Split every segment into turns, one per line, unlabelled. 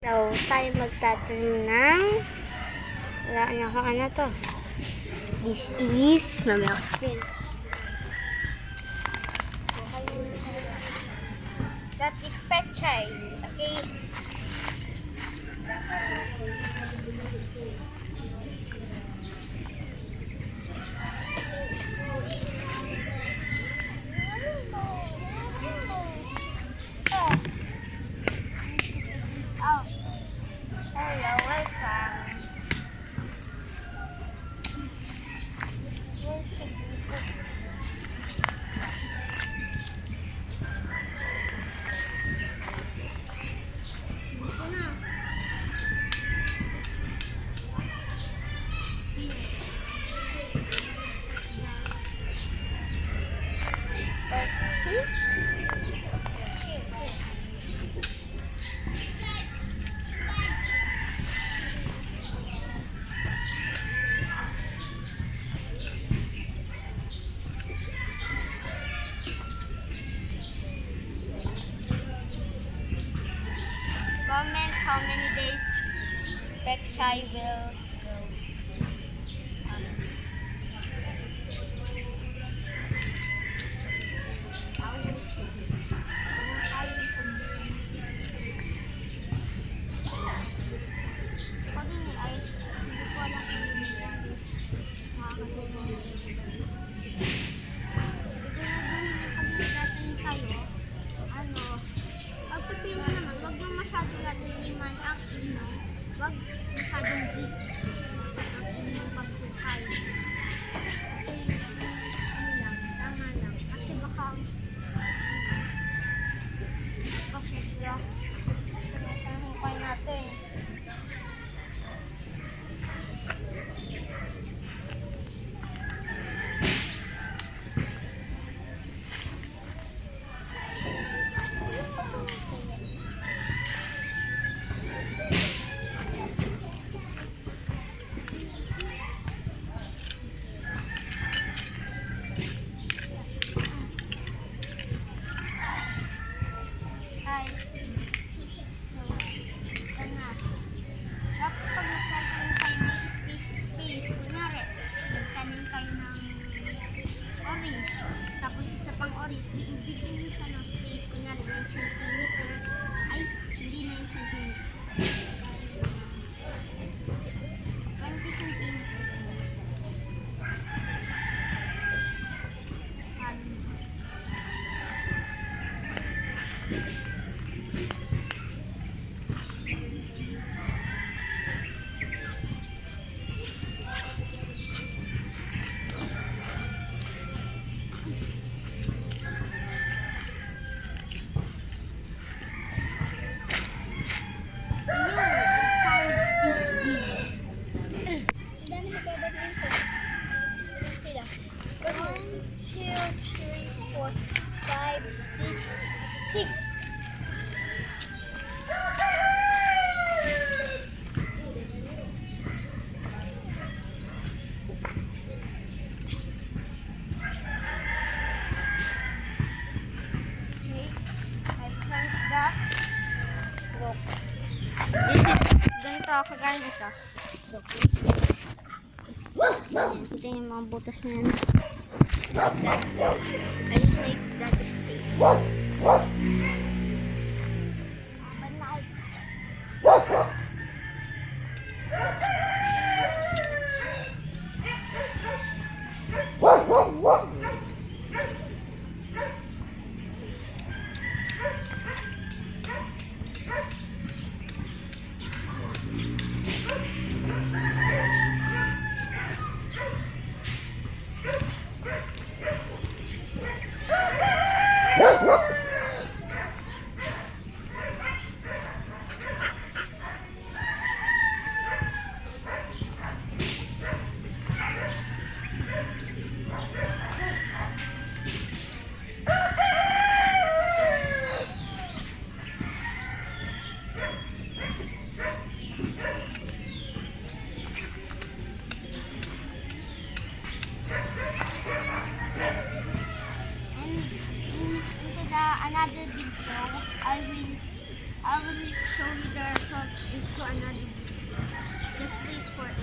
So, tayo magtatanim ng wala na kung ano to. This is mamaya ko spin. That is pechay. Okay. Oh. Hello, welcome. Comment how many days pechay will grow. Pagpipino naman, wag yung masyadong latiliman ang ino. Wag masyadong deep ang inyong pagkukay. Ano lang, tama lang. Kasi baka saan hukay natin. Tapos isa pang orange, ibigay nyo siya ng space, kunyari 9 cm, ay, hindi 9 cm, 20 cm. Six. This is ganito kagaya nito. Kita yung mga butas na yan. I just make that space. another video, I will show you the result into another video. Just wait for it.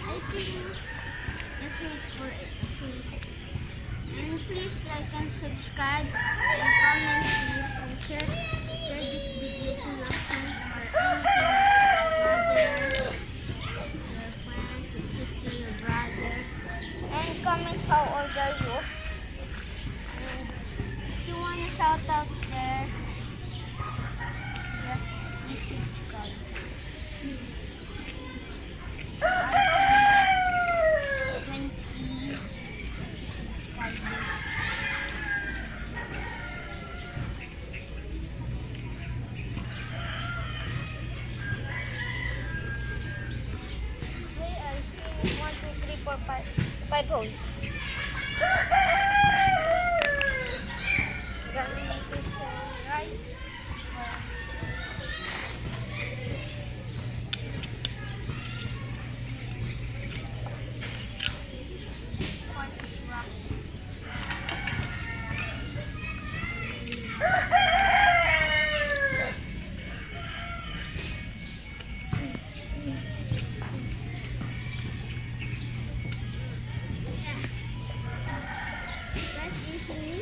I think just wait for it. Okay. And please like and subscribe and comment please and share this video to your friends or anything, your friends, your sister, your brother. And comment how old are you. And if you want to shout out there, just please subscribe. I think 20 subscribers. Okay, I see 1, 2, 3, 4, 5 holes. Gonna make it right. Guys, you see me?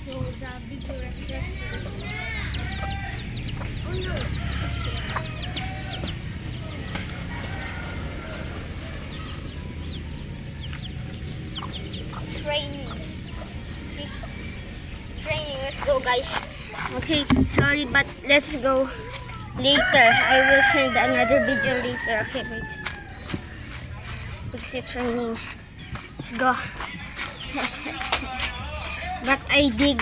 So the video refresh. Oh no! It's raining. See? It's raining. Let's go, guys. Okay, sorry, but let's go later. I will send another video later. Okay, wait. Because it's raining. Let's go. But I dig.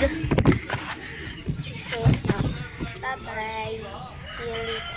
Bye bye. See you later.